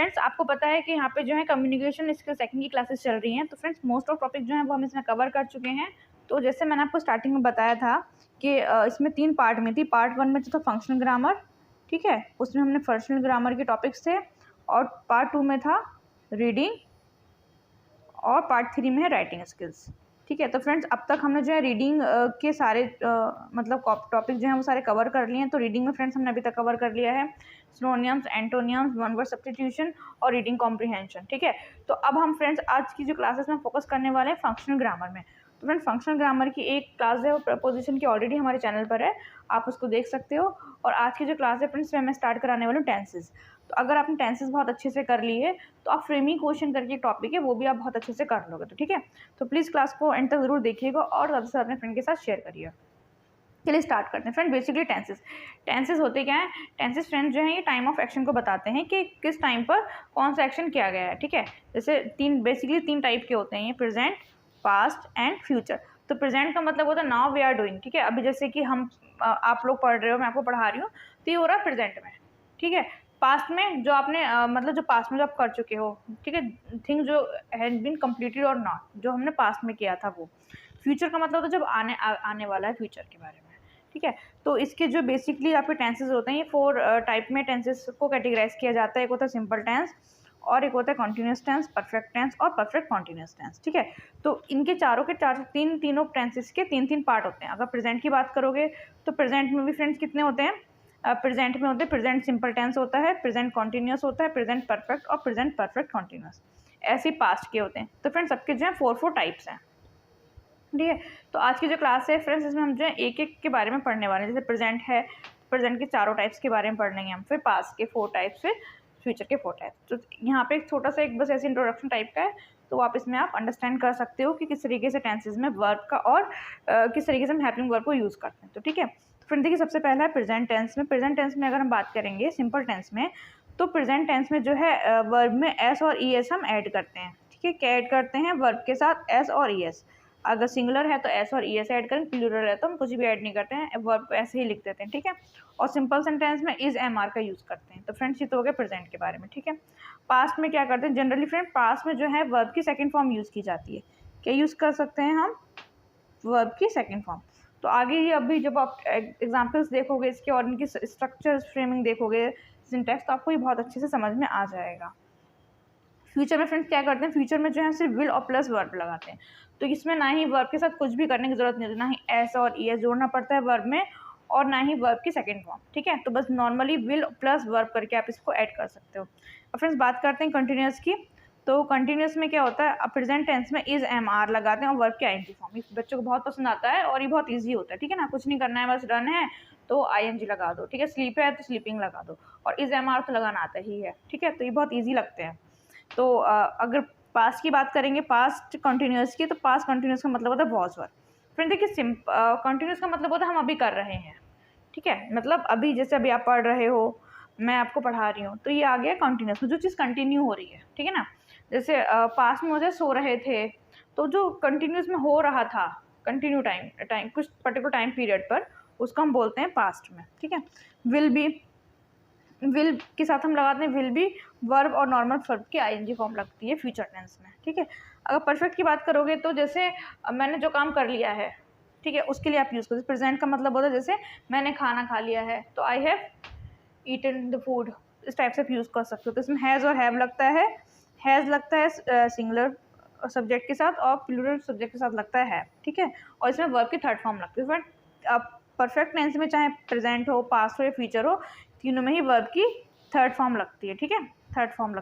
Friends आपको पता है कि यहाँ पे जो है कम्युनिकेशन स्किल सेकंड की क्लासेस चल रही हैं। तो फ्रेंड्स मोस्ट ऑफ टॉपिक जो है वो हम इसमें कवर कर चुके हैं। तो जैसे मैंने आपको स्टार्टिंग में बताया था कि इसमें 3 पार्ट में थी। पार्ट 1 में जो था फंक्शनल ग्रामर, ठीक है, उसमें हमने फंक्शनल ग्रामर के टॉपिक्स थे, और पार्ट 2 में था रीडिंग, और पार्ट 3 में है राइटिंग स्किल्स, ठीक है। तो फ्रेंड्स अब तक हमने जो है रीडिंग के सारे मतलब टॉपिक जो हैं वो सारे कवर कर लिए हैं। तो रीडिंग में फ्रेंड्स हमने अभी तक कवर कर लिया है synonyms, antonyms, one word substitution और रीडिंग कॉम्प्रिहेंशन, ठीक है। तो अब हम फ्रेंड्स आज की जो क्लासेस में फोकस करने वाले हैं फंक्शनल ग्रामर में। तो फ्रेंड्स फंक्शनल ग्रामर की एक क्लास है वो प्रपोजिशन की ऑलरेडी हमारे चैनल पर है, आप उसको देख सकते हो। और आज की जो क्लास है फ्रेंड्स मैं स्टार्ट कराने वाली हूँ टेंसेज। तो अगर आपने टेंसेज बहुत अच्छे से कर ली है तो आप फ्रेमिंग क्वेश्चन करके एक टॉपिक है वो भी आप बहुत अच्छे से कर लोगे, तो ठीक है। तो प्लीज़ क्लास को एंड तक जरूर देखिएगा और ज़्यादा से अपने फ्रेंड के साथ शेयर करिए। चलिए स्टार्ट करते हैं फ्रेंड। बेसिकली टेंसेस होते क्या है? टेंसेस फ्रेंड जो है ये टाइम ऑफ एक्शन को बताते हैं कि किस टाइम पर कौन सा एक्शन किया गया है, ठीक है। जैसे बेसिकली तीन टाइप के होते हैं ये, प्रेजेंट, पास्ट एंड फ्यूचर। तो प्रेजेंट का मतलब होता है नाउ वी आर डूइंग, ठीक है। अभी जैसे कि हम आप लोग पढ़ रहे हो, मैं आपको पढ़ा रही हूँ, तो ये हो रहा है प्रेजेंट में, ठीक है। पास्ट में जो आपने मतलब जो पास्ट में जो आप कर चुके हो, ठीक है, थिंग जो हैज बीन कम्प्लीटेड और नॉट, जो हमने पास्ट में किया था वो। फ्यूचर का मतलब होता है जब आने वाला है, फ्यूचर के बारे में, ठीक है। तो इसके जो बेसिकली आपके टेंसेस होते हैं ये 4 टाइप में टेंसेस को कैटेगराइज किया जाता है। एक होता है सिंपल टेंस, और एक होता है कॉन्टिन्यूस टेंस, परफेक्ट टेंस और परफेक्ट कॉन्टिन्यूस टेंस, ठीक है। तो इनके चारों के तीनों टेंसेस के 3 पार्ट होते हैं। अगर प्रेजेंट की बात करोगे तो प्रेजेंट में भी फ्रेंड्स कितने होते हैं? प्रेजेंट में होते हैं प्रेजेंट सिंपल टेंस होता है, प्रेजेंट कॉन्टिन्यूस होता है, प्रेजेंट परफेक्ट और प्रेजेंट परफेक्ट कॉन्टिन्यूस। ऐसे पास्ट के होते हैं। तो फ्रेंड्स सबके जो है 4 टाइप्स हैं, ठीक है। तो आज की जो क्लास है फ्रेंड्स इसमें हम जो है एक एक के बारे में पढ़ने वाले हैं। जैसे प्रेजेंट है, प्रेजेंट के चारों टाइप्स के बारे में पढ़ लेंगे हम, फिर पास्ट के 4 टाइप्स, फिर फ्यूचर के 4 टाइप्स। तो यहाँ पे एक छोटा सा एक बस ऐसे इंट्रोडक्शन टाइप का है, तो आप इसमें आप अंडरस्टैंड कर सकते हो कि किस तरीके से टेंसेज में वर्ब का और किस तरीके से हम हेल्पिंग वर्ब को यूज़ करते हैं, तो ठीक है। तो फ्रेंड देखिए सबसे पहला है प्रेजेंट टेंस में। प्रेजेंट टेंस में अगर हम बात करेंगे सिंपल टेंस में, तो प्रेजेंट टेंस में जो है वर्ब में एस और ई एस हम ऐड करते हैं, ठीक है। क्या ऐड करते हैं? वर्ब के साथ एस और ई एस। अगर सिंगुलर है तो एस और ई एस ऐड करें, प्लूरल है तो हम कुछ भी ऐड नहीं करते हैं, वर्ब को ऐसे ही लिख देते हैं, ठीक है। और सिंपल सेंटेंस में इज एम आर का यूज़ करते हैं। तो फ्रेंड्स ये तो हो गया प्रेजेंट के बारे में, ठीक है। पास्ट में क्या करते हैं? जनरली फ्रेंड पास्ट में जो है वर्ब की सेकंड फॉर्म यूज़ की जाती है। क्या यूज़ कर सकते हैं हम? वर्ब की सेकंड फॉर्म। तो आगे ही अभी जब आप एग्जाम्पल्स देखोगे इसके और इनकी स्ट्रक्चर फ्रेमिंग देखोगे, सिंटैक्स, तो आपको ये बहुत अच्छे से समझ में आ जाएगा। फ्यूचर में फ्रेंड्स क्या करते हैं? फ्यूचर में जो है सिर्फ विल और प्लस वर्ब लगाते हैं। तो इसमें ना ही वर्ब के साथ कुछ भी करने की जरूरत नहीं होती, ना ही एस और ई एस जोड़ना पड़ता है वर्ब में, और ना ही वर्ब की सेकंड फॉर्म, ठीक है। तो बस नॉर्मली विल प्लस वर्ब करके आप इसको ऐड कर सकते हो। अब फ्रेंड्स बात करते हैं कंटिन्यूस की। तो कंटिन्यूस में क्या होता है? प्रेजेंट टेंस में इज एम आर लगाते हैं और वर्ब की आईएनजी फॉर्म। ये बच्चों को बहुत पसंद आता है और ये बहुत ईजी होता है, ठीक है ना। कुछ नहीं करना है, बस रन है तो आईएनजी लगा दो, ठीक है। स्लीप है तो स्लीपिंग लगा दो, और इज एम आर तो लगाना आता ही है, ठीक है। तो ये बहुत ईजी लगते हैं। तो अगर पास्ट की बात करेंगे, पास्ट कंटिन्यूस की, तो पास्ट कंटिन्यूस का मतलब होता है वॉज वर। फ्रेंड देखिए कंटिन्यूस का मतलब होता है हम अभी कर रहे हैं, ठीक है। मतलब अभी जैसे अभी आप पढ़ रहे हो, मैं आपको पढ़ा रही हूँ, तो ये आ गया कंटिन्यूस में, जो चीज़ कंटिन्यू हो रही है, ठीक है ना। जैसे पास्ट में मुझे सो रहे थे, तो जो कंटिन्यूस में हो रहा था, कंटिन्यू टाइम कुछ पर्टिकुलर टाइम पीरियड पर, उसको हम बोलते हैं पास्ट में, ठीक है। विल के साथ हम लगाते हैं विल बी, वर्ब और नॉर्मल वर्ब की आईएनजी फॉर्म लगती है फ्यूचर टेंस में, ठीक है। अगर परफेक्ट की बात करोगे तो जैसे मैंने जो काम कर लिया है, ठीक है, उसके लिए आप यूज़ करोगे। प्रेजेंट का मतलब होता है जैसे मैंने खाना खा लिया है, तो I have eaten the food, इस टाइप से आप यूज़ कर सकते हो। तो इसमें हैज़ और हैव लगता है। हैज़ लगता है सिंगुलर सब्जेक्ट के साथ और प्लूरल सब्जेक्ट के साथ लगता है हैव, ठीक है। और इसमें वर्ब की थर्ड फॉर्म लगती है। बट आप परफेक्ट टेंस में चाहे प्रेजेंट हो, पास्ट हो या फ्यूचर हो, तीनों में ही वर्ब की थर्ड फॉर्म लगती है, ठीक है। थर्ड फॉर्म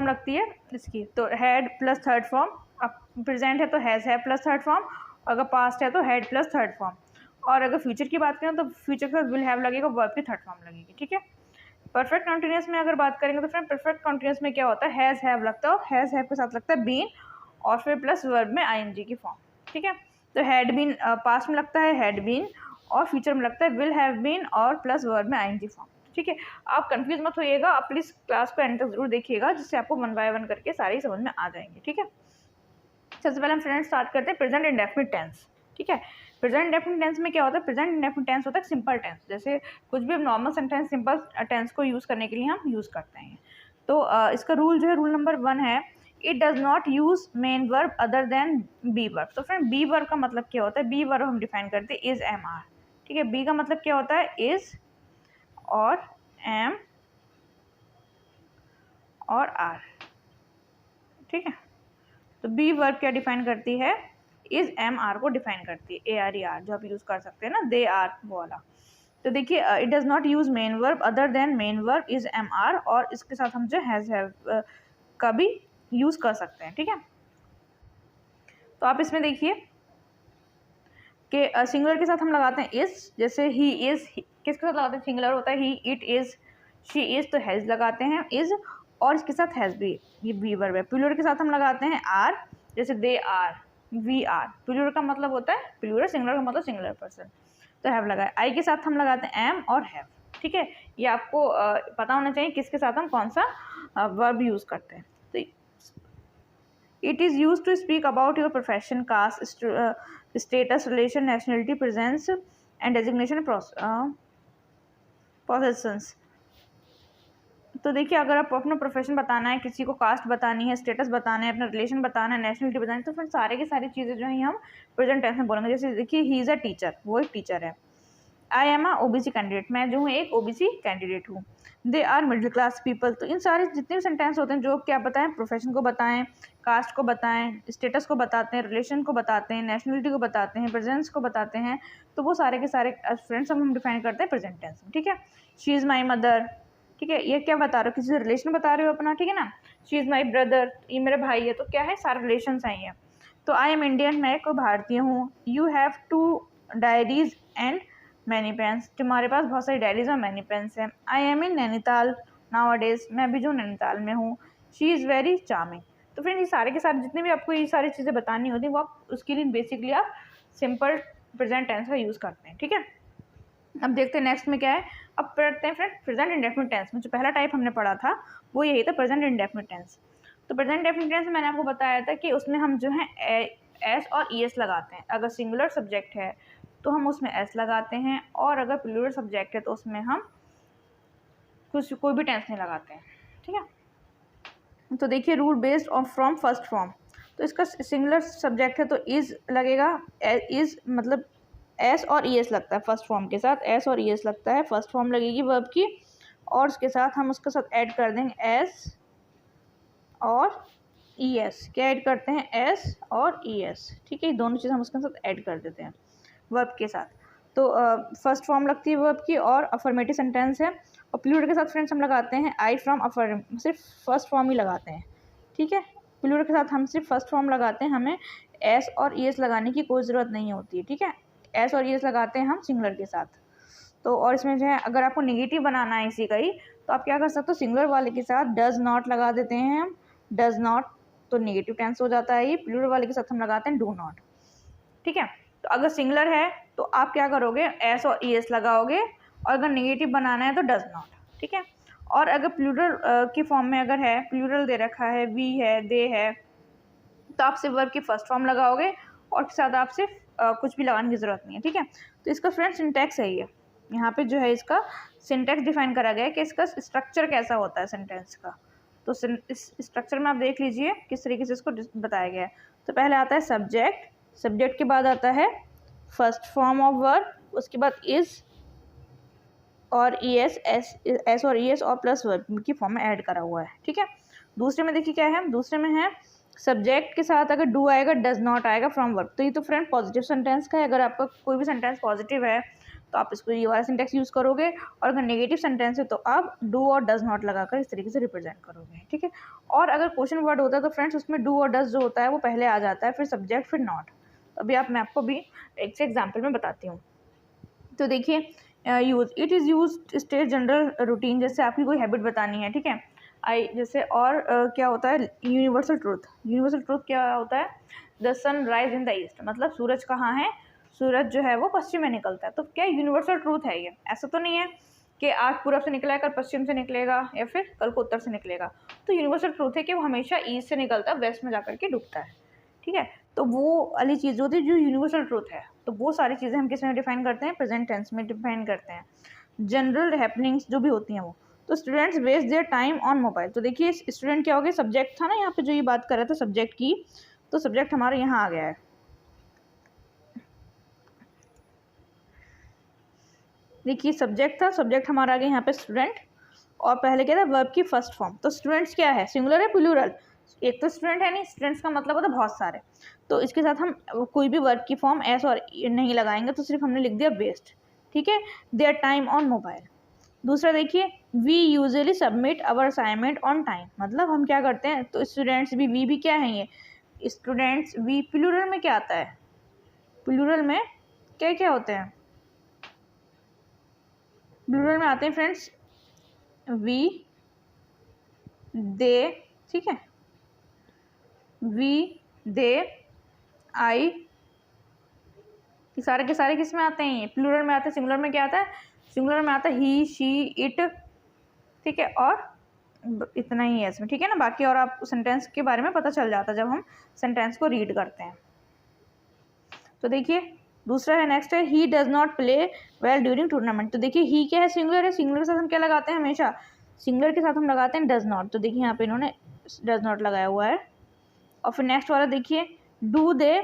लगती है इसकी। तो हैड प्लस थर्ड फॉर्म, अब प्रेजेंट है तो हैज़ है प्लस थर्ड फॉर्म, अगर पास्ट है तो हैड प्लस थर्ड फॉर्म, और अगर फ्यूचर की बात करें तो फ्यूचर के साथ विल हैव लगेगा, वर्ब की थर्ड फॉर्म लगेगी, ठीक है। परफेक्ट कंटिन्यूस में अगर बात करेंगे तो फ्रेंड परफेक्ट कंटिन्यूस में क्या होता है? हैज़ हैव लगता है, और हैज़ हैव के साथ लगता है बीन, और फिर प्लस वर्ब में आईएनजी की फॉर्म, ठीक है। तो हैड बीन पास्ट में लगता है हैड बीन, और फ्यूचर में लगता है विल हैव बीन और प्लस वर्ब में आईएनजी फॉर्म, ठीक है। आप कंफ्यूज मत होइएगा, आप प्लीज़ क्लास को एंड तक जरूर देखिएगा, जिससे आपको 1 बाय 1 करके सारी समझ में आ जाएंगे, ठीक है। सबसे पहले हम फ्रेंड स्टार्ट करते हैं प्रेजेंट इंडेफिनिट टेंस। ठीक है। प्रेजेंट इंडेफिनिट टेंस में क्या होता है, प्रेजेंट इंडेफिनिट टेंस होता है सिंपल टेंस, जैसे कुछ भी हम नॉर्मल सेंटेंस सिंपल टेंस को यूज़ करने के लिए हम यूज़ करते हैं। तो इसका रूल जो है, रूल नंबर 1 है, it does not use main verb other than be verb. तो फ्रेंड बी वर्ब का मतलब क्या होता है, बी वर्ब हम डिफाइन करते हैं इज एम आर। ठीक है, बी का मतलब क्या होता है, इज और एम और आर। ठीक है, तो बी वर्ब क्या डिफाइन करती है, इज एम आर को डिफाइन करती है, ए आर ई आर जो आप यूज कर सकते हैं ना, दे आर वो वाला। तो देखिए it does not use main verb other than main verb is am are, और इसके साथ हम जो हैज हैव का भी यूज कर सकते हैं। ठीक है, तो आप इसमें देखिए कि सिंगुलर के साथ हम लगाते हैं इज, जैसे ही इज, किसके साथ लगाते हैं, सिंगुलर होता है ही, इट इज, शी इज, तो हैज लगाते हैं इज, और इसके साथ हैज भी, ये बी वर्ब है। प्लूरल के साथ हम लगाते हैं आर, जैसे they are, we are. Plural का मतलब होता है प्लूरल, सिंगुलर का मतलब सिंगुलर पर्सन, तो हैव लगाए। आई के साथ हम लगाते हैं एम और हैव। ठीक है, ये आपको पता होना चाहिए किसके साथ हम कौन सा वर्ब यूज करते हैं। तो it is use to speak about your profession, caste, status, relation, nationality, presence and designation, possessions. तो देखिए अगर आप अपना प्रोफेशन बताना है, किसी को कास्ट बतानी है, स्टेटस बताना है, अपना रिलेशन बताना है, नेशनलिटी बतानी है, तो फिर सारे की सारी चीज़ें जो हैं हम प्रेजेंट टेंस में बोलेंगे। जैसे देखिए ही इज़ अ टीचर, वो एक टीचर है। I am a OBC candidate, मैं जो हूँ एक ओबीसी कैंडिडेट हूँ। They are middle class people. तो इन सारे जितने भी सेंटेंस होते हैं जो क्या बताएं, प्रोफेशन को बताएं, कास्ट को बताएं, स्टेटस को बताते हैं, रिलेशन को बताते हैं, नेशनलिटी को बताते हैं, प्रेजेंस को बताते हैं, तो वो सारे के सारे फ्रेंड्स हम डिफाइन करते हैं प्रेजेंट टेंस में। ठीक है, शी इज़ माई मदर। ठीक है, ये क्या बता रहे हो, किसी से रिलेशन बता रहे हो अपना। ठीक है ना, शी इज़ माई ब्रदर, ये मेरा भाई है, तो क्या है, सारे रिलेशन हैं ये। तो आई एम इंडियन, मैं को भारतीय हूँ। You have 2 diaries and many pens, तुम्हारे पास बहुत सारी डायरीज और मैनी पेन्स हैं। I am in Nainital now days, मैं अभी जो नैनीताल में हूँ। She is very charming. तो फ्रेंड ये सारे के सारे जितने भी आपको ये सारी चीज़ें बतानी होती हैं वो आप उसके लिए बेसिकली आप सिंपल प्रेजेंट टेंस का यूज़ करते हैं। ठीक है, अब देखते हैं नेक्स्ट में क्या है। अब पढ़ते हैं फ्रेंड प्रेजेंट इंडेफिनिट टेंस में। जो पहला टाइप हमने पढ़ा था वो यही था, प्रेजेंट इंडेफिनिट टेंस। तो प्रेजेंट इंडेफिनिट टेंस में मैंने आपको बताया था कि उसमें हम जो है एस और ई एस लगाते हैं। अगर सिंगुलर सब्जेक्ट है तो हम उसमें एस लगाते हैं, और अगर प्लूरल सब्जेक्ट है तो उसमें हम कोई भी टेंस नहीं लगाते हैं। ठीक है, तो देखिए rule based on from first form. तो इसका सिंगुलर सब्जेक्ट है तो इज लगेगा, इज मतलब एस और ई एस लगता है फर्स्ट फॉर्म के साथ, एस और ई एस लगता है, फर्स्ट फॉर्म लगेगी वर्ब की, और उसके साथ हम उसके साथ ऐड कर देंगे एस और ई एस। क्या ऐड करते हैं, एस और ई एस। ठीक है, ये दोनों चीज़ हम उसके साथ ऐड कर देते हैं वर्ब के साथ। तो फर्स्ट फॉर्म लगती है वर्ब की और अफर्मेटिव सेंटेंस है। और प्लूरल के साथ फ्रेंड्स हम लगाते हैं आई फ्रॉम अफर्म, सिर्फ फर्स्ट फॉर्म ही लगाते हैं। ठीक है, प्लूरल के साथ हम सिर्फ फर्स्ट फॉर्म लगाते हैं, हमें एस और ई एस लगाने की कोई ज़रूरत नहीं होती है। ठीक है, एस और ई एस लगाते हैं हम सिंगुलर के साथ। तो और इसमें जो है अगर आपको नेगेटिव बनाना है इसी का ही, तो आप क्या कर सकते हो, सिंगुलर वाले के साथ डज नॉट लगा देते हैं हम, डज नॉट, तो नेगेटिव टेंस हो जाता है ये। प्लूरल वाले के साथ हम लगाते हैं डू नॉट। ठीक है, तो अगर सिंगुलर है तो आप क्या करोगे, एस और ई एस लगाओगे, और अगर नेगेटिव बनाना है तो डज नॉट। ठीक है, और अगर प्लूरल की फॉर्म में अगर है, प्लूरल दे रखा है, वी है, दे है, तो आप सिर्फ वर्ब की फर्स्ट फॉर्म लगाओगे और उसके साथ आप सिर्फ कुछ भी लगाने की ज़रूरत नहीं है। ठीक है, तो इसका फ्रेंड सिंटैक्स है ये, यहाँ पे जो है इसका सिंटैक्स डिफाइन करा गया है कि इसका स्ट्रक्चर कैसा होता है सेंटेंस का। तो इस स्ट्रक्चर में आप देख लीजिए किस तरीके से इसको बताया गया है। तो पहले आता है सब्जेक्ट, सब्जेक्ट के बाद आता है फर्स्ट फॉर्म ऑफ वर्ब, उसके बाद इज और ई एस, एस और ई एस और प्लस वर्ब की फॉर्म में ऐड करा हुआ है। ठीक है, दूसरे में देखिए क्या है, दूसरे में है सब्जेक्ट के साथ अगर डू आएगा, डज नॉट आएगा फ्रॉम वर्ब। तो ये तो फ्रेंड पॉजिटिव सेंटेंस का है, अगर आपका कोई भी सेंटेंस पॉजिटिव है तो आप इसको ये वाला सिंटेक्स यूज़ करोगे, और अगर नेगेटिव सेंटेंस है तो आप डू और डज नॉट लगाकर इस तरीके से रिप्रेजेंट करोगे। ठीक है, और अगर क्वेश्चन वर्ड होता है तो फ्रेंड्स उसमें डू और डज जो होता है वो पहले आ जाता है, फिर सब्जेक्ट, फिर नॉट। तो अभी मैं आपको भी एक से एग्जाम्पल में बताती हूँ। तो देखिए use, it is use state general routine, जैसे आपकी कोई हैबिट बतानी है। ठीक है, आई जैसे, और क्या होता है यूनिवर्सल ट्रूथ। यूनिवर्सल ट्रूथ क्या होता है, the sun rise in the east, मतलब सूरज कहाँ है, सूरज जो है वो पश्चिम में निकलता है। तो क्या यूनिवर्सल ट्रूथ है ये, ऐसा तो नहीं है कि आज पूरब से निकला है कल पश्चिम से निकलेगा, या फिर कल को उत्तर से निकलेगा। तो यूनिवर्सल ट्रूथ है कि वो हमेशा ईस्ट से निकलता है, वेस्ट में जाकर के डूबता है। ठीक है, तो वो वाली चीज़ होती है जो यूनिवर्सल ट्रूथ है, तो वो सारी चीज़ें हम किस में डिफाइन करते हैं, प्रेजेंट टेंस में डिफाइन करते हैं। जनरल हैपनिंग्स जो भी होती हैं वो, तो students waste their time on mobile. तो देखिए स्टूडेंट क्या हो गया, सब्जेक्ट था ना यहाँ पे जो ये बात कर रहा था सब्जेक्ट की, तो सब्जेक्ट हमारा यहाँ आ गया है। देखिए सब्जेक्ट था, सब्जेक्ट हमारा आ गया यहाँ पे स्टूडेंट, और पहले क्या था, वर्ब की फर्स्ट फॉर्म। तो स्टूडेंट्स क्या है, सिंगुलर है प्लूरल, एक तो स्टूडेंट है नहीं, स्टूडेंट्स का मतलब होता है बहुत सारे, तो इसके साथ हम कोई भी वर्ब की फॉर्म एस और नहीं लगाएंगे, तो सिर्फ हमने लिख दिया वेस्ट, ठीक है, देयर टाइम ऑन मोबाइल। दूसरा देखिए, we usually submit our assignment on time, मतलब हम क्या करते हैं, तो स्टूडेंट्स भी, वी भी क्या है ये स्टूडेंट्स, वी प्लूरल में क्या आता है, प्लूरल में क्या क्या होते हैं, प्लूरल में आते हैं फ्रेंड्स वी, दे, ठीक है, वी, दे, आई, ये सारे के सारे किस में आते हैं, ये प्लूरल में आते हैं। सिंगुलर में क्या आता है, सिंगुलर में आता है ही, शी, इट, ठीक है, और इतना ही है इसमें, ठीक है ना, बाकी और आप सेंटेंस के बारे में पता चल जाता है जब हम सेंटेंस को रीड करते हैं। तो देखिए दूसरा है, नेक्स्ट है, he does not play well during tournament. तो देखिए ही क्या है, सिंगुलर है, सिंगुलर के साथ हम क्या लगाते हैं, हमेशा सिंगुलर के साथ हम लगाते हैं डज नॉट। तो देखिए यहाँ पे इन्होंने डज नॉट लगाया हुआ है। और फिर नेक्स्ट वाला देखिए, do they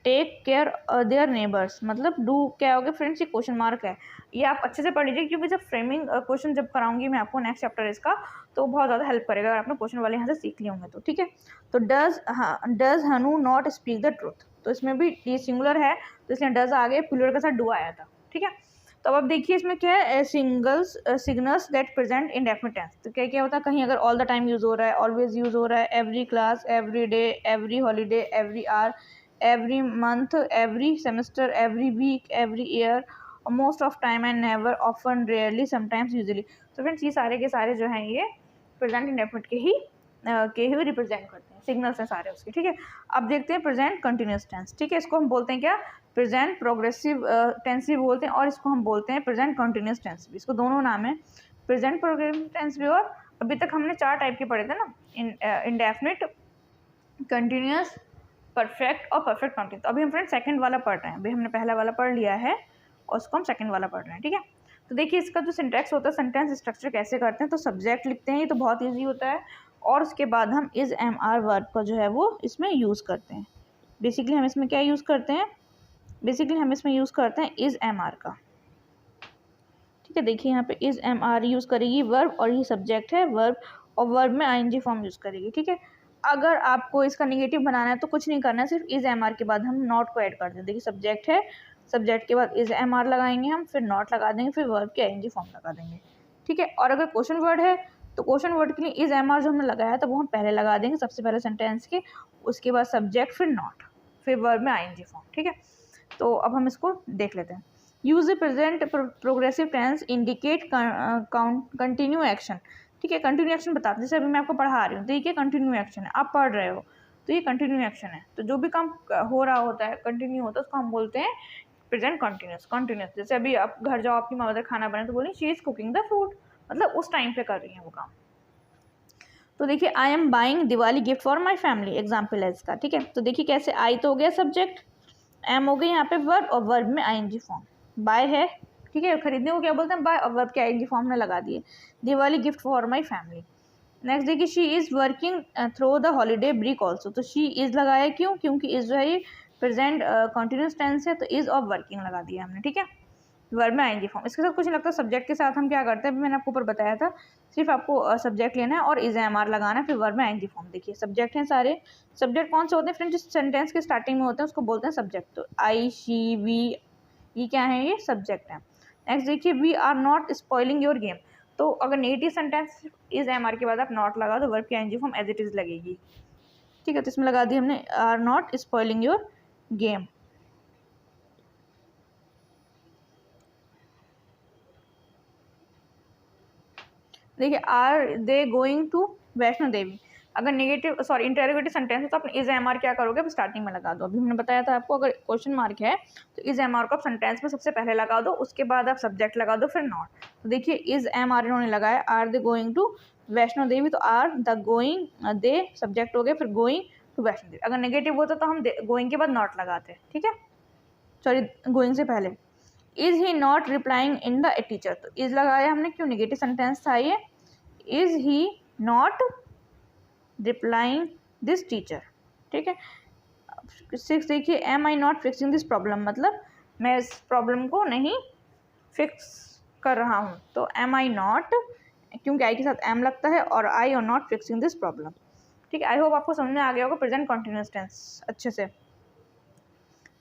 take care their neighbours, मतलब डू क्या हो गया फ्रेंड्स, ये क्वेश्चन मार्क है, ये आप अच्छे से पढ़ लीजिए, क्योंकि जब फ्रेमिंग क्वेश्चन जब कराऊंगी मैं आपको नेक्स्ट चैप्टर इसका, तो बहुत ज़्यादा हेल्प करेगा अगर आपने क्वेश्चन वाले यहाँ से सीख लिए होंगे तो, ठीक है। तो does Hanu not speak the truth, तो इसमें भी ये सिंगुलर है, तो इसलिए डज आगे प्लूरल के साथ डू आया था, ठीक है। तो अब देखिए इसमें क्या है, signals that present indefinite tense. तो क्या क्या होता है, कहीं अगर ऑल द टाइम यूज़ हो रहा है, ऑलवेज यूज़ हो रहा है, every class, every day, every holiday, every hour, every month, every semester, every week, every year, most of time and never, often, rarely, sometimes, usually। तो friends ये सारे के सारे जो हैं ये प्रेजेंट इंडेफिनिट के ही रिप्रेजेंट करते हैं, सिग्नल्स हैं सारे उसके, ठीक है। अब देखते हैं प्रेजेंट कंटिन्यूस टेंस, ठीक है, इसको हम बोलते हैं क्या, प्रेजेंट प्रोग्रेसिव टेंस भी बोलते हैं, और इसको हम बोलते हैं प्रेजेंट कंटिन्यूस टेंस भी, इसको दोनों नाम है, प्रेजेंट प्रोग्रेसिव टेंस भी। और अभी तक हमने 4 टाइप के पढ़े थे ना, इंडेफिनिट, कंटिन्यूस, परफेक्ट और परफेक्ट कंटिन्यूस। तो अभी हम फ्रेंड सेकंड वाला पढ़ रहे हैं, अभी हमने पहला वाला पढ़ लिया है और उसको हम सेकंड वाला पढ़ रहे हैं, ठीक है। तो देखिए इसका जो सिंटैक्स होता है, सेंटेंस स्ट्रक्चर कैसे करते हैं, तो सब्जेक्ट लिखते हैं, ये तो बहुत ईजी होता है, और उसके बाद हम इज एम आर वर्ब का जो है वो इसमें यूज़ करते हैं। बेसिकली हम इसमें क्या यूज़ करते हैं, बेसिकली हम इसमें यूज़ करते हैं इज एम आर का, ठीक है। देखिए यहाँ पे इज एम आर यूज़ करेगी वर्ब, और ये सब्जेक्ट है वर्ब, और वर्ब में आईएनजी फॉर्म यूज़ करेगी, ठीक है। अगर आपको इसका नेगेटिव बनाना है तो कुछ नहीं करना है, सिर्फ इज एम आर के बाद हम नॉट को ऐड कर दें। देखिए सब्जेक्ट है, सब्जेक्ट के बाद इज एम आर लगाएंगे हम, फिर नॉट लगा देंगे, फिर वर्ब के आईएनजी फॉर्म लगा देंगे, ठीक है। और अगर क्वेश्चन वर्ड है तो क्वेश्चन वर्ड के लिए इज एम आर जो हमने लगाया था वो हम पहले लगा देंगे सबसे पहले सेंटेंस के, उसके बाद सब्जेक्ट, फिर नॉट, फिर वर्ब में आईएनजी फॉर्म, ठीक है। तो अब हम इसको देख लेते हैं। Use present progressive tense indicate continue action, ठीक है, कंटिन्यू एक्शन बताते हैं, जैसे अभी मैं आपको पढ़ा रही हूँ, तो ये क्या कंटिन्यू एक्शन है, आप पढ़ रहे हो तो ये कंटिन्यू एक्शन है, तो जो भी काम हो रहा होता है कंटिन्यू होता है उसको हम बोलते हैं प्रेजेंट कंटिन्यूस। जैसे अभी आप घर जाओ, आपकी मदर खाना बनाए तो बोलें she is cooking the food, मतलब उस टाइम पे कर रही है वो काम। तो देखिए I am buying Diwali gift for my family, example है इसका, ठीक है। तो देखिए कैसे, आई तो हो गया सब्जेक्ट, एम हो गई यहाँ पे वर्ब, और वर्ब में आईएनजी फॉर्म, बाय है, ठीक है, खरीदने को क्या बोलते हैं बाय, और वर्ब के आईएनजी फॉर्म में लगा दिए, Diwali gift for my family. Next देखिए, she is working through the holiday break also, तो शी इज़ लगाया क्यों, क्योंकि इज़ जो है ये प्रेजेंट कंटिन्यूस टेंस है, तो इज़ और वर्किंग लगा दिया हमने, ठीक है, वर्ब में आएंगे फॉर्म। इसके साथ कुछ नहीं लगता, सब्जेक्ट के साथ हम क्या करते हैं, मैंने आपको ऊपर बताया था, सिर्फ आपको सब्जेक्ट लेना है और इज एम आर लगाना है, फिर वर्ब में आएंगे फॉर्म। देखिए सब्जेक्ट हैं सारे, सब्जेक्ट कौन से होते हैं फ्रेंड, जिस सेंटेंस के स्टार्टिंग में होते हैं उसको बोलते हैं सब्जेक्ट, तो आई, शी, वी, ये क्या है, ये सब्जेक्ट है। नेक्स्ट देखिए, we are not spoiling your game, तो अगर negative sentence is am are के बाद आप नॉट लगा दो, वर्ब की ING form as it is लगेगी, ठीक है। तो इसमें लगा दी हमने are not spoiling your game. देखिए are they going to Vaishno Devi, अगर नेगेटिव सॉरी इंटेरोगेटिव सेंटेंस है तो अपने इज एम आर क्या करोगे, अब स्टार्टिंग में लगा दो। अभी हमने बताया था आपको, अगर क्वेश्चन मार्क है तो इज एम आर को आप सेंटेंस में सबसे पहले लगा दो, उसके बाद आप सब्जेक्ट लगा दो, फिर नॉट। तो देखिए इज एम आर इन्होंने लगाया, are they going to Vaishno Devi, तो are the going they subject हो गए, फिर गोइंग टू वैष्णो देवी। अगर नेगेटिव होता तो हम गोइंग के बाद नॉट लगाते, ठीक है। सॉरी गोइंग से पहले। Is he not replying in the teacher, तो इज़ लगाया हमने, क्यों, निगेटिव सेंटेंस था ये। Is he not replying this teacher, ठीक है। 6 देखिए, am I not fixing this problem, मतलब मैं इस प्रॉब्लम को नहीं फिक्स कर रहा हूँ, तो एम आई नॉट, क्योंकि आई के साथ एम लगता है, और I R not fixing this problem, ठीक है। आई होप आपको समझ में आ गया होगा प्रेजेंट कॉन्टिन्यूस टेंस अच्छे से।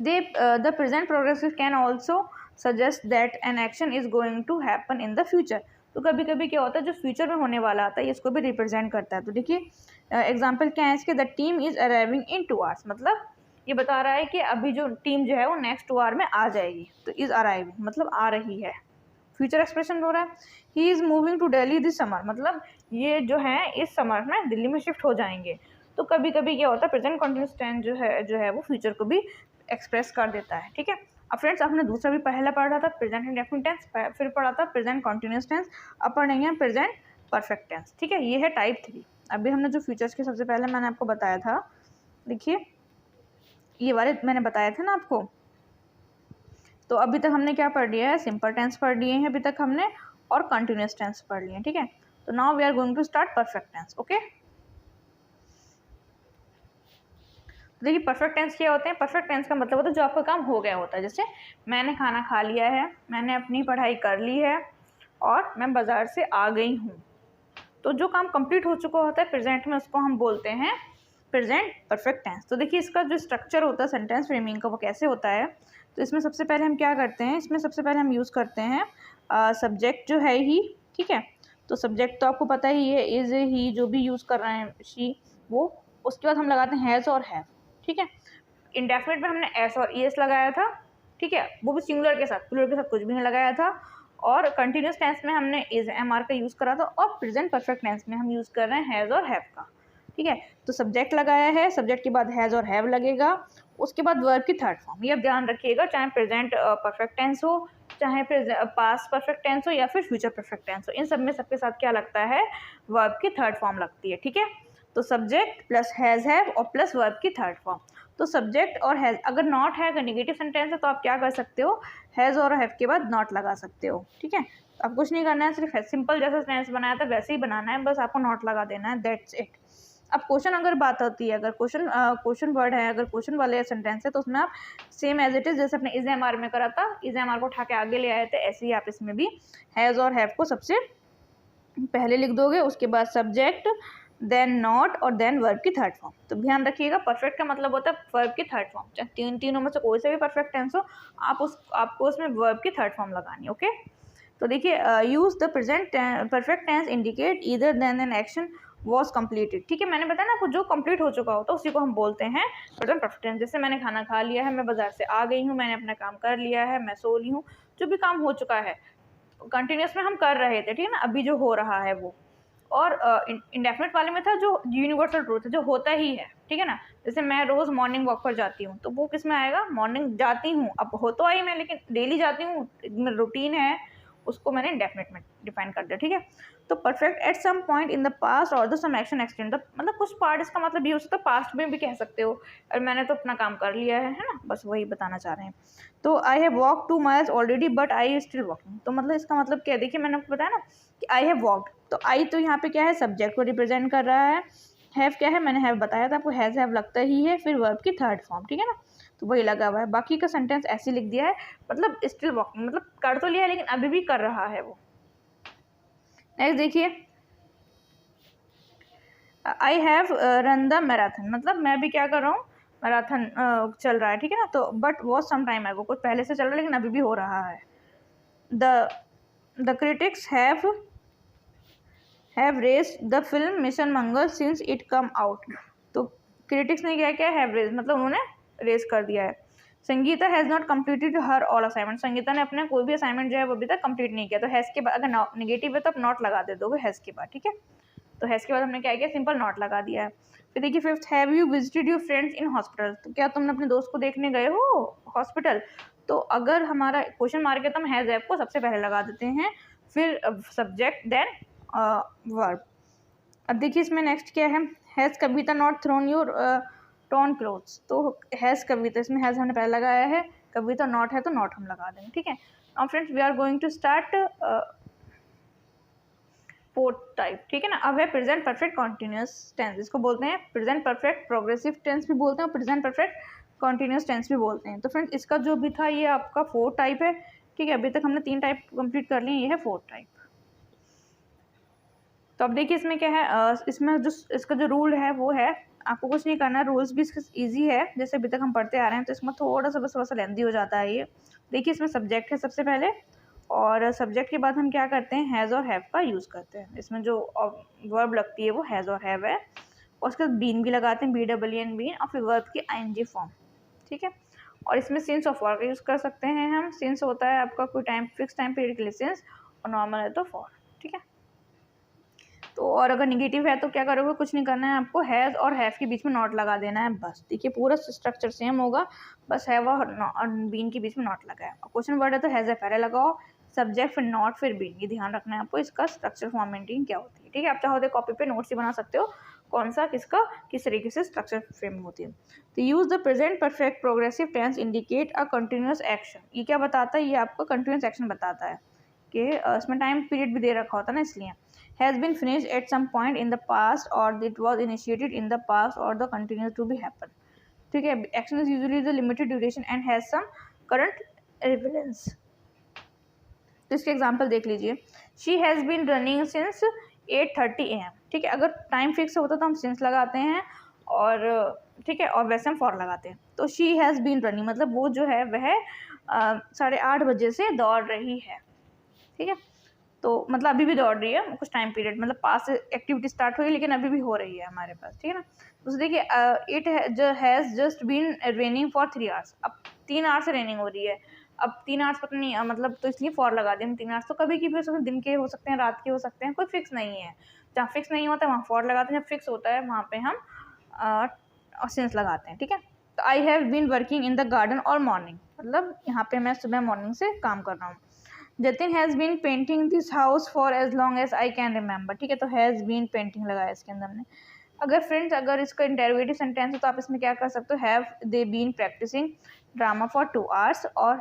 The present progressive can also suggest that an action is going to happen in the future, तो कभी कभी क्या होता है, जो फ्यूचर में होने वाला आता है इसको भी रिप्रेजेंट करता है। तो देखिए एग्जाम्पल क्या है इसके, the team is arriving in 2 hours, मतलब ये बता रहा है कि अभी जो टीम जो है वो नेक्स्ट 2 hour में आ जाएगी, तो इज अराइविंग मतलब आ रही है, फ्यूचर एक्सप्रेशन हो रहा है। He is moving to Delhi this summer, मतलब ये जो है इस समर में दिल्ली में शिफ्ट हो जाएंगे। तो कभी कभी क्या होता है, प्रेजेंट कंटिन्यूस टेंस जो है वो फ्यूचर को भी एक्सप्रेस कर देता है, ठीक है। अब फ्रेंड्स आपने दूसरा भी पहला पढ़ा था प्रेजेंट इंडेफिनिट टेंस, फिर पढ़ा था प्रेजेंट कंटिन्यूस टेंस, अब पढ़ेंगे प्रेजेंट परफेक्ट टेंस, ठीक है। ये है टाइप 3। अभी हमने जो फीचर्स के सबसे पहले मैंने आपको बताया था, देखिए ये वाले मैंने बताया था ना आपको। तो अभी तक हमने क्या पढ़ लिया है, सिंपल टेंस पढ़ लिए हैं अभी तक हमने, और कंटिन्यूस टेंस पढ़ लिए हैं, ठीक है। तो now we are going to start perfect tense, okay. देखिए परफेक्ट टेंस क्या होते हैं, परफेक्ट टेंस का मतलब होता है जो आपका काम हो गया होता है। जैसे मैंने खाना खा लिया है, मैंने अपनी पढ़ाई कर ली है, और मैं बाज़ार से आ गई हूँ। तो जो काम कंप्लीट हो चुका होता है प्रेजेंट में, उसको हम बोलते हैं प्रेजेंट परफेक्ट टेंस। तो देखिए इसका जो स्ट्रक्चर होता है सेंटेंस फ्रेमिंग का, वो कैसे होता है। तो इसमें सबसे पहले हम क्या करते हैं, इसमें सबसे पहले हम यूज़ करते हैं सब्जेक्ट जो है ही, ठीक है। तो सब्जेक्ट तो आपको पता ही है, इज़, ही, जो भी यूज़ कर रहे हैं, शी, वो। उसके बाद हम लगाते हैं हैज़ और हैव, ठीक है। इंडेफिनिट में हमने एस और ईएस लगाया था, ठीक है, वो भी सिंगुलर के साथ, प्लूरल के साथ कुछ भी नहीं लगाया था। और कंटिन्यूस टेंस में हमने इज एम आर का यूज़ करा था, और प्रेजेंट परफेक्ट टेंस में हम यूज़ कर रहे हैं हैज़ और हैव का, ठीक है। तो सब्जेक्ट लगाया है, सब्जेक्ट के बाद हैज़ और हैव लगेगा, उसके बाद वर्ब की थर्ड फॉर्म। ये अब ध्यान रखिएगा, चाहे प्रेजेंट परफेक्ट टेंस हो, चाहे पास्ट परफेक्ट टेंस हो, या फिर फ्यूचर परफेक्ट टेंस हो, इन सब में सबके साथ क्या लगता है, वर्ब की थर्ड फॉर्म लगती है, ठीक है। तो सब्जेक्ट प्लस हैज़ हैव और प्लस वर्ब की थर्ड फॉर्म। तो सब्जेक्ट और हैज़, अगर नॉट है, अगर नेगेटिव सेंटेंस है, तो आप क्या कर सकते हो, हैज़ और हैव के बाद नॉट लगा सकते हो, ठीक है। अब कुछ नहीं करना है, सिर्फ सिंपल जैसा टेंस बनाया था वैसे ही बनाना है, बस आपको नॉट लगा देना है, दैट्स इट। अब क्वेश्चन अगर बात होती है, अगर क्वेश्चन वर्ड है, अगर क्वेश्चन वाले सेंटेंस है, तो उसमें आप सेम एज इट इज़, जैसे अपने इज एम आर में करा था, इज एम आर को उठा के आगे ले आए थे, ऐसे ही आप इसमें भी हैज़ और हैव को सबसे पहले लिख दोगे, उसके बाद सब्जेक्ट, देन नॉट, और देन वर्ब की थर्ड फॉर्म। तो ध्यान रखिएगा, परफेक्ट का मतलब होता है वर्ब की थर्ड फॉर्म, चाहे तीनों में से कोई से भी परफेक्ट टेंस हो, आपको उसमें वर्ब की थर्ड फॉर्म लगानी है, ओके। तो देखिए use the present perfect tense indicate either then an action was completed, ठीक है। मैंने बताया ना आपको, जो कंप्लीट हो चुका होता है उसी को हम बोलते हैं प्रेजेंट परफेक्ट टेंस। जैसे मैंने खाना खा लिया है, मैं बाजार से आ गई हूँ, मैंने अपना काम कर लिया है, मैं सो ली हूँ, जो भी काम हो चुका है कंटिन्यूस में हम कर रहे थे, ठीक है ना, अभी जो हो रहा है वो। और इंडेफिनिट वाले में था जो यूनिवर्सल ट्रूथ है, जो होता ही है, ठीक है ना। जैसे मैं रोज़ मॉर्निंग वॉक पर जाती हूँ, तो वो किस में आएगा, मॉर्निंग जाती हूँ, अब हो तो आई मैं, लेकिन डेली जाती हूँ, रूटीन है, उसको मैंने इंडेफिनिट में डिफाइन कर दिया, ठीक है। तो perfect at some point in the past और the some action extend the, मतलब कुछ पार्ट, इसका मतलब ये हो सकता है पास्ट में भी कह सकते हो, और मैंने तो अपना काम कर लिया है ना, बस वही बताना चाह रहे हैं। तो I have walk 2 miles already but I still walking, तो मतलब इसका मतलब क्या है, देखिए मैंने आपको बताया ना कि आई हैव वॉकड, तो आई तो यहाँ पे क्या है, सब्जेक्ट को रिप्रेजेंट कर रहा है, हैव क्या है, मैंने हैव बताया था आपको, हैज़ हैव लगता ही है, फिर वर्ब की थर्ड फॉर्म, ठीक है ना, तो वही लगा हुआ है। बाकी का सेंटेंस ऐसे लिख दिया है, मतलब स्टिल वॉकिंग, मतलब कर तो लिया है लेकिन अभी भी कर रहा है वो। नेक्स्ट देखिए, I have run the marathon, मतलब मैं भी क्या कर रहा हूँ, मैराथन चल रहा है, ठीक है ना। तो बट वॉज सम टाइम एगो, कुछ पहले से चल रहा है लेकिन अभी भी हो रहा है। The critics have raised the film mission Mangal since it come out, तो क्रिटिक्स ने क्या किया, हैव रेज मतलब उन्होंने रेस कर दिया है। Sangeeta has not completed her all assignment, Sangeeta ने अपना कोई भी असाइनमेंट जो है वो अभी तक कंप्लीट नहीं किया, तो हैज़ के बाद अगर नेगेटिव है तो आप नॉट लगा दे दोगे हैज़ के बाद, ठीक है। तो हैज़ के बाद हमने क्या किया, सिंपल नॉट लगा दिया है। फिर देखिए fifth, have you visited your friends in hospital, तो क्या तुमने अपने दोस्त को देखने गए हो हॉस्पिटल। तो अगर हमारा क्वेश्चन मार्क है तो हम हैज़ हैव को सबसे पहले लगा देते हैं, फिर सब्जेक्ट, देन वर्ब। अब देखिए इसमें नेक्स्ट क्या है, has Kavita not thrown your torn clothes, तो हैज़ कविता, इसमें हैज़ हमने पहले लगाया है, कभी तो नॉट है तो नॉट हम लगा देंगे, ठीक है। Now friends we are going to start fourth type, ठीक है ना। अब है प्रेजेंट परफेक्ट कॉन्टिन्यूस टेंस, इसको बोलते हैं प्रेजेंट परफेक्ट प्रोग्रेसिव टेंस भी बोलते हैं और प्रेजेंट परफेक्ट कॉन्टिन्यूस टेंस भी बोलते हैं। तो फ्रेंड्स इसका जो भी था ये आपका फोर्थ टाइप है, ठीक है। अभी तक हमने 3 टाइप कंप्लीट कर लिए, ये है फोर्थ टाइप। तो अब देखिए इसमें क्या है, इसमें जो इसका जो रूल है वो है, आपको कुछ नहीं करना, रूल्स भी इसका ईजी है जैसे अभी तक हम पढ़ते आ रहे हैं। तो इसमें थोड़ा सा लेंदी हो जाता है ये। देखिए इसमें सब्जेक्ट है सबसे पहले, और सब्जेक्ट के बाद हम क्या करते हैं, हैज़ और हैव का यूज़ करते हैं। इसमें जो वर्ब लगती है वो हैज़ और हैव है, और उसके बाद बीन भी लगाते हैं, BEEN बीन, और फिर वर्ब की ING फॉर्म, ठीक है। और इसमें सिंस ऑफ वर्क यूज़ कर सकते हैं हम। सिंस होता है आपका कोई टाइम फिक्स टाइम पीरियड के लिए सिंस, और नॉर्मल है तो फॉर, ठीक है। तो और अगर निगेटिव है तो क्या करोगे, कुछ नहीं करना है आपको, हैज़ और हैव के बीच में नॉट लगा देना है बस। देखिए पूरा स्ट्रक्चर सेम होगा, बस हैव और बीन के बीच में नॉट लगा है। क्वेश्चन वर्ड है तो हैज़ है पहले लगाओ, सब्जेक्ट फिर नॉट फिर बीन, ये ध्यान रखना है आपको, इसका स्ट्रक्चर फॉर्मेटिंग क्या होती है, ठीक है। आप चाहो तो कॉपी पे नोट्स ही बना सकते हो, कौन सा किसका किस तरीके से स्ट्रक्चर फ्रेम होती है। तो use the present perfect progressive tense indicate a continuous action, ये क्या बताता है, ये आपको कंटिन्यूस एक्शन बताता है कि इसमें टाइम पीरियड भी दे रखा होता है ना, इसलिए। has been finished at some point in the past, or it was initiated in the past, or the continues to be happen, ठीक है। action is usually the limited duration and has some current relevance। तो इसके example देख लीजिए, she has been running since 8:30 AM, ठीक है। अगर time fix होता तो हम since लगाते हैं, और ठीक है, और वैसे हम फॉर लगाते हैं। तो she has been running मतलब वो जो है वह 8:30 बजे से दौड़ रही है, ठीक है। तो मतलब अभी भी दौड़ रही है, कुछ टाइम पीरियड मतलब पास से एक्टिविटी स्टार्ट हुई लेकिन अभी भी हो रही है हमारे पास, ठीक है ना। तो देखिए it has just been raining for 3 hours, अब 3 आवर्स से रेनिंग हो रही है। अब 3 आवर्स पता नहीं मतलब, तो इसलिए फॉर लगा दें। 3 आवर्स तो कभी की भी हो सकते हैं, दिन के हो सकते हैं, रात के हो सकते हैं, कोई फिक्स नहीं है। जहाँ फिक्स नहीं होता है वहाँ फॉर लगाते हैं, जब फिक्स होता है वहाँ पे हम सिंस लगाते हैं, ठीक है। तो I have been working in the garden all morning, मतलब यहाँ पे मैं सुबह मॉर्निंग से काम कर रहा हूँ। Jatin has been painting this house for as long as I can remember, ठीक है। तो हैज़ बीन पेंटिंग लगाया इसके अंदर हमने। अगर फ्रेंड्स अगर इसका इंटरोगेटिव सेंटेंस है तो आप इसमें क्या कर सकते हो, have they been practising drama for 2 hours, और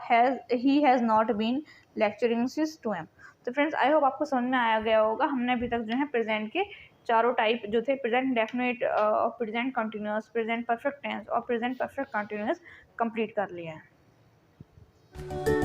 he has not been lecturing since 2 AM। तो फ्रेंड्स आई होप आपको समझ में आया गया होगा। हमने अभी तक जो है प्रेजेंट के चारों टाइप जो थे, प्रेजेंट डेफिनेट और present continuous, present perfect tense और प्रेजेंट परफेक्ट कंटिन्यूस, कंप्लीट कर लिया है।